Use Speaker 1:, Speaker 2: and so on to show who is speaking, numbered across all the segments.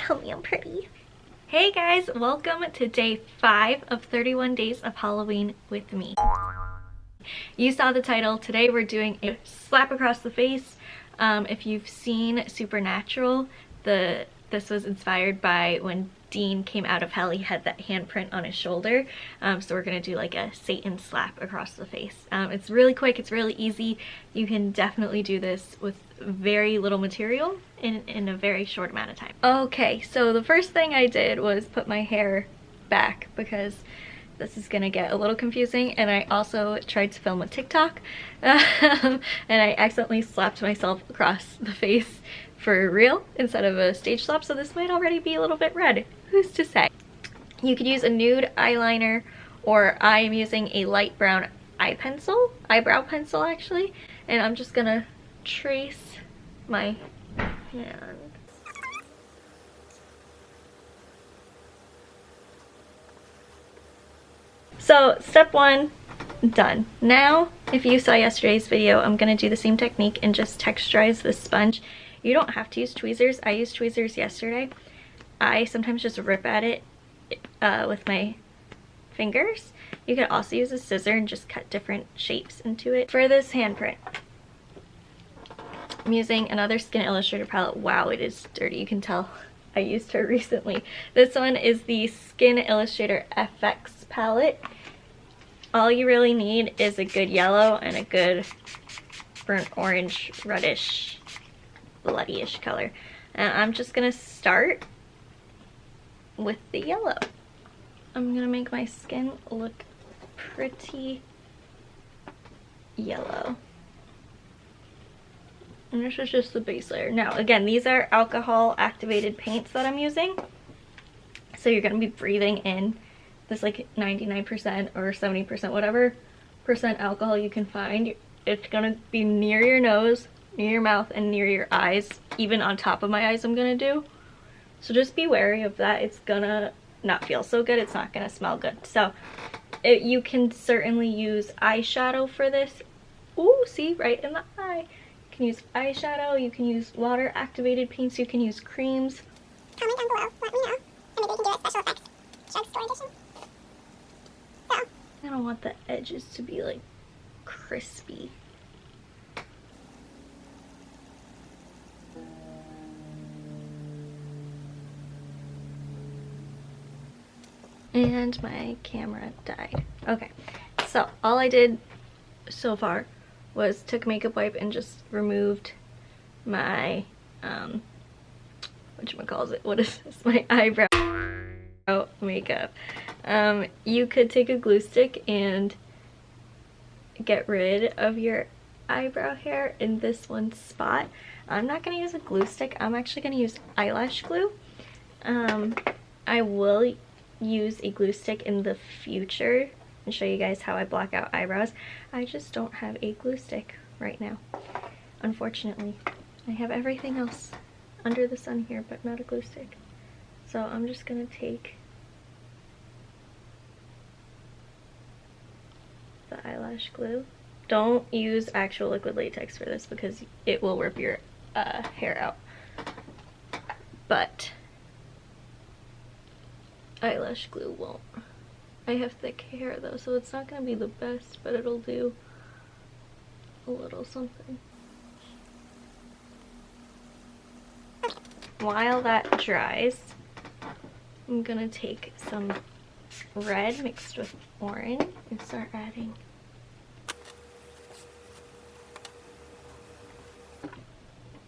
Speaker 1: Tell me I'm pretty. Hey guys, welcome to day 5 of 31 days of Halloween with me. You saw the title. Today we're doing a slap across the face. If you've seen Supernatural, this was inspired by when Dean came out of hell. He had that handprint on his shoulder. So we're gonna do like a Satan slap across the face. It's really quick, it's really easy. You can definitely do this with very little material in a very short amount of time. Okay, so the first thing I did was put my hair back because this is gonna get a little confusing, and I also tried to film a TikTok and I accidentally slapped myself across the face for real instead of a stage slap, so this might already be a little bit red. Who's to say? You could use a nude eyeliner, or I am using a light brown eyebrow pencil actually, and I'm just gonna trace my hand. So step 1, done. Now, if you saw yesterday's video, I'm gonna do the same technique and just texturize this sponge. You don't have to use tweezers. I used tweezers yesterday. I sometimes just rip at it with my fingers. You could also use a scissor and just cut different shapes into it. For this handprint, I'm using another Skin Illustrator palette. Wow, it is dirty. You can tell I used her recently. This one is the Skin Illustrator SFX palette. All you really need is a good yellow and a good burnt orange, reddish, bloody-ish color. And I'm just gonna start with the yellow. I'm gonna make my skin look pretty yellow. And this is just the base layer. Now, again, these are alcohol activated paints that I'm using. So you're gonna be breathing in this like 99% or 70%, whatever percent alcohol you can find. It's gonna be near your nose, near your mouth, and near your eyes. Even on top of my eyes I'm gonna do. So just be wary of that. It's gonna not feel so good. It's not gonna smell good. So you can certainly use eyeshadow for this. Ooh, see, right in the eye. You can use eyeshadow, you can use water activated paints, you can use creams.
Speaker 2: Comment down below, let me know. And maybe we can do a special effects drugstore edition. So
Speaker 1: I don't want the edges to be like crispy. And my camera died. Okay, so all I did so far was took a makeup wipe and just removed my whatchamacallit, what is this, my eyebrow makeup. You could take a glue stick and get rid of your eyebrow hair in this one spot. I'm not going to use a glue stick. I'm actually going to use eyelash glue. I will use a glue stick in the future and show you guys how I block out eyebrows. I just don't have a glue stick right now, unfortunately. I have everything else under the sun here, but not a glue stick. So I'm just gonna take the eyelash glue. Don't use actual liquid latex for this because it will rip your hair out. But eyelash glue won't. I have thick hair though, so it's not gonna be the best, but it'll do a little something. While that dries, I'm gonna take some red mixed with orange and start adding.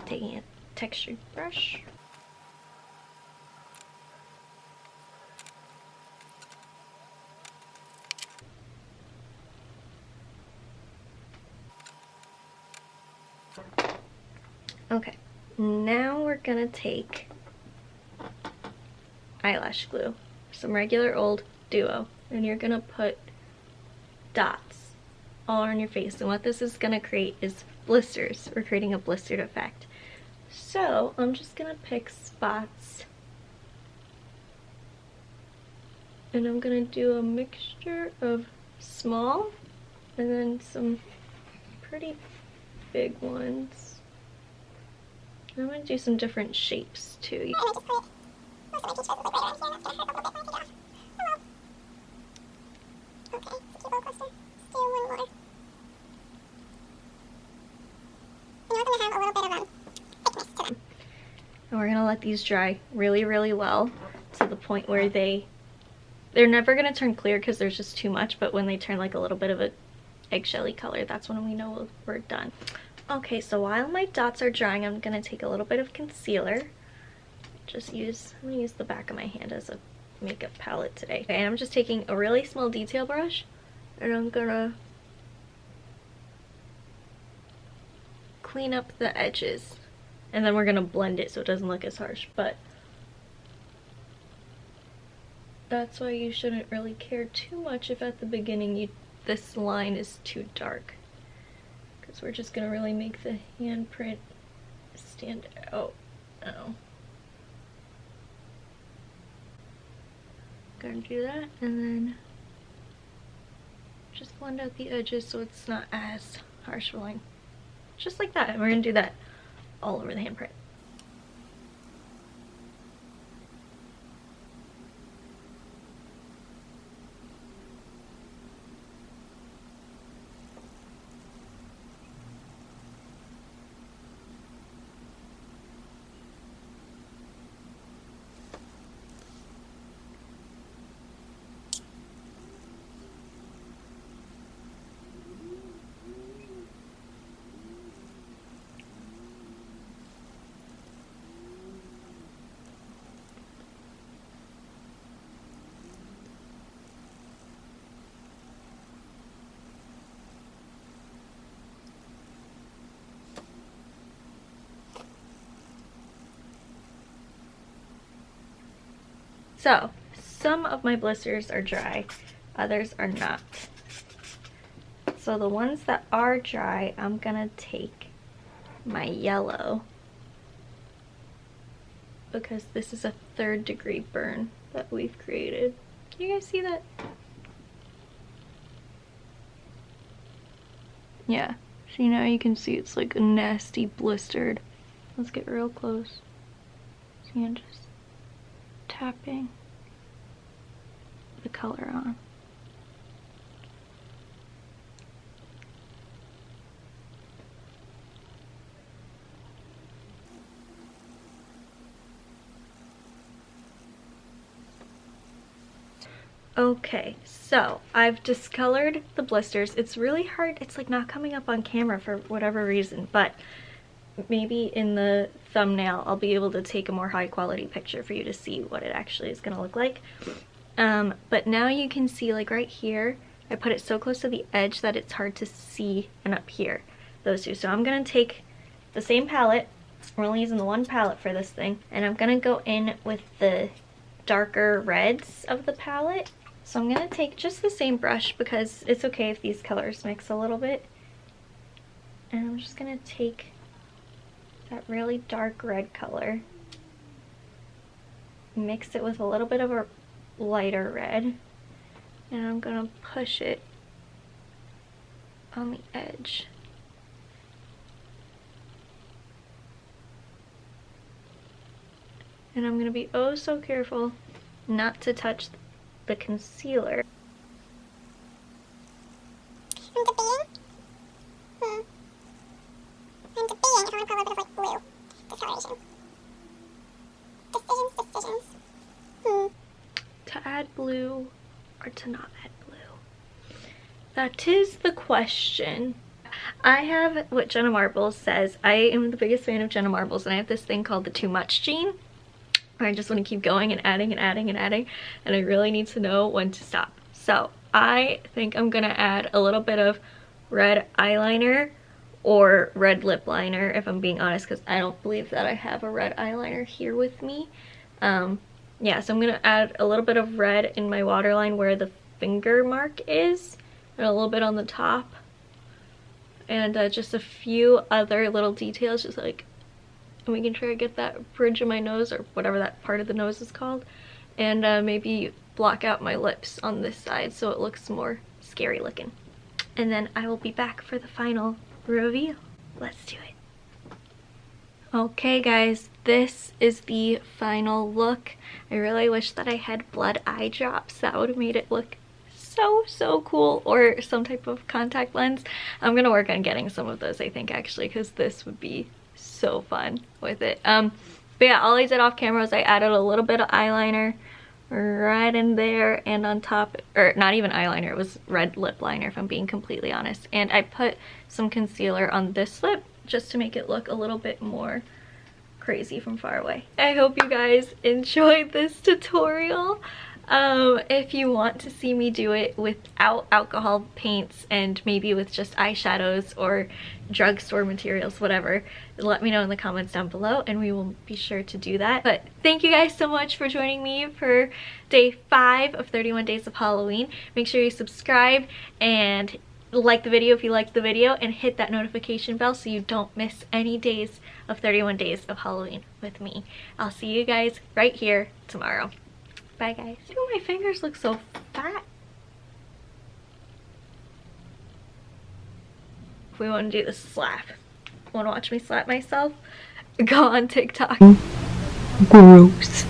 Speaker 1: Taking a textured brush. Okay, now we're gonna take eyelash glue, some regular old Duo, and you're gonna put dots all on your face. And what this is gonna create is blisters. We're creating a blistered effect. So I'm just gonna pick spots and I'm gonna do a mixture of small and then some pretty big ones. I'm gonna do some different shapes too.
Speaker 2: I just put Most of my peach fuzz is like right around here, and that's gonna hurt a little bit when I take it off. Oh well. Okay, it's a cute little cluster. Let's do one more. I know them to have a little bit of thickness to them.
Speaker 1: And we're gonna let these dry really, really well to the point where they're never gonna turn clear because there's just too much, but when they turn like a little bit of a eggshelly color, that's when we know we're done. Okay, so while my dots are drying, I'm gonna take a little bit of concealer. I'm gonna use the back of my hand as a makeup palette today. Okay, and I'm just taking a really small detail brush, and I'm gonna clean up the edges. And then we're gonna blend it so it doesn't look as harsh, but that's why you shouldn't really care too much if at the beginning this line is too dark. Because we're just gonna really make the handprint stand out. Oh. Gonna do that, and then just blend out the edges so it's not as harsh of a line. Just like that, and we're gonna do that all over the handprint. So, some of my blisters are dry, others are not. So the ones that are dry, I'm gonna take my yellow, because this is a 3rd degree burn that we've created. Can you guys see that? Yeah, see, now you can see it's like a nasty blistered. Let's get real close. See, I'm just tapping the color on. Okay, so I've discolored the blisters. It's really hard, it's like not coming up on camera for whatever reason, but maybe in the thumbnail I'll be able to take a more high quality picture for you to see what it actually is gonna look like. But now you can see, like right here, I put it so close to the edge that it's hard to see, and up here, those two. So I'm gonna take the same palette, we're only using the one palette for this thing, and I'm gonna go in with the darker reds of the palette. So I'm gonna take just the same brush because it's okay if these colors mix a little bit. And I'm just gonna take that really dark red color, mix it with a little bit of a lighter red, and I'm gonna push it on the edge. And I'm gonna be oh so careful not to touch the concealer.
Speaker 2: I'm debating. I'm debating if I want to put a little bit of like blue discoloration. Decisions.
Speaker 1: To add blue or to not add blue? That is the question. I have what Jenna Marbles says. I am the biggest fan of Jenna Marbles, and I have this thing called the too much gene, where I just want to keep going and adding and adding and adding, and I really need to know when to stop. So I think I'm gonna add a little bit of red eyeliner or red lip liner, if I'm being honest, because I don't believe that I have a red eyeliner here with me. Yeah, so I'm gonna add a little bit of red in my waterline where the finger mark is, and a little bit on the top, and just a few other little details, just like making sure I get that bridge of my nose, or whatever that part of the nose is called, and maybe block out my lips on this side so it looks more scary looking. And then I will be back for the final reveal. Let's do it. Okay guys, this is the final look. I really wish that I had blood eye drops. That would have made it look so cool, or some type of contact lens. I'm gonna work on getting some of those, I think, actually, because this would be so fun with it. But yeah, all I did off camera was I added a little bit of eyeliner right in there and on top, or not even eyeliner, it was red lip liner if I'm being completely honest, and I put some concealer on this lip just to make it look a little bit more crazy from far away. I hope you guys enjoyed this tutorial. If you want to see me do it without alcohol paints and maybe with just eyeshadows or drugstore materials, whatever, let me know in the comments down below and we will be sure to do that. But thank you guys so much for joining me for day 5 of 31 days of Halloween. Make sure you subscribe and like the video if you liked the video, and hit that notification bell so you don't miss any days of 31 days of Halloween with me. I'll see you guys right here tomorrow. Bye guys. Oh, my fingers look so fat. If we want to do the slap, want to watch me slap myself? Go on TikTok.
Speaker 3: Gross.